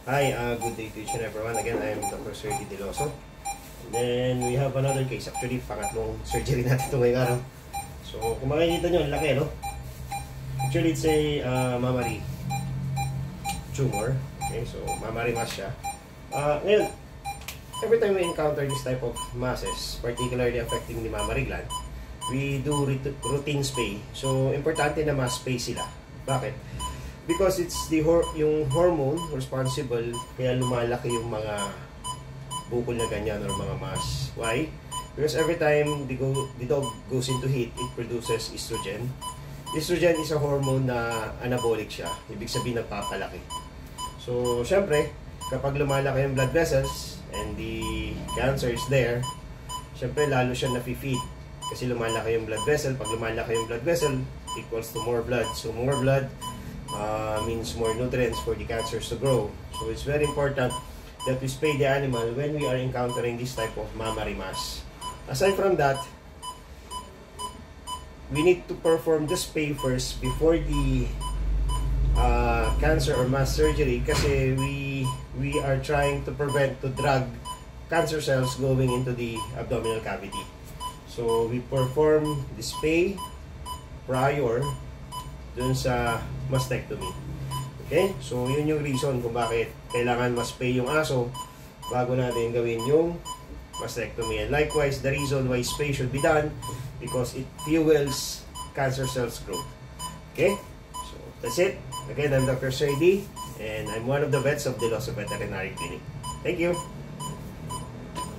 Hi, good day to each and everyone. Again, I am Dr. Sergi Deloso. And then we have another case. Actually, pangatlong surgery natin ito ngayong araw. So, kung makikita nyo, ang laki, no? Actually, it's a mammary tumor. Okay, so mammary mass siya. Ngayon, every time we encounter this type of masses, particularly affecting the mammary gland, we do routine spay. So, importante na ma-spay sila. Bakit? Because it's yung hormone responsible kaya lumalaki yung mga bukol na ganyan or mga mass. Why? Because every time the dog goes into heat, it produces estrogen. Estrogen is a hormone na anabolic siya. Ibig sabihin nagpapalaki. So, syempre, kapag lumalaki yung blood vessels and the cancer is there, syempre lalo siya nafi-feed. Kasi lumalaki yung blood vessel. Pag lumalaki yung blood vessel, equals to more blood. So, more blood means more nutrients for the cancers to grow. So it's very important that we spay the animal when we are encountering this type of mammary mass. Aside from that, we need to perform the spay first before the cancer or mass surgery kasi we are trying to prevent to drag cancer cells going into the abdominal cavity. So we perform the spay prior dun sa mastectomy. Okay? So, yun yung reason kung bakit kailangan ma-spay yung aso bago natin gawin yung mastectomy. And likewise, the reason why spay should be done because it fuels cancer cells growth. Okay? So, that's it. Again, I'm Dr. Sergi and I'm one of the vets of Deloso Veterinary Clinic. Thank you.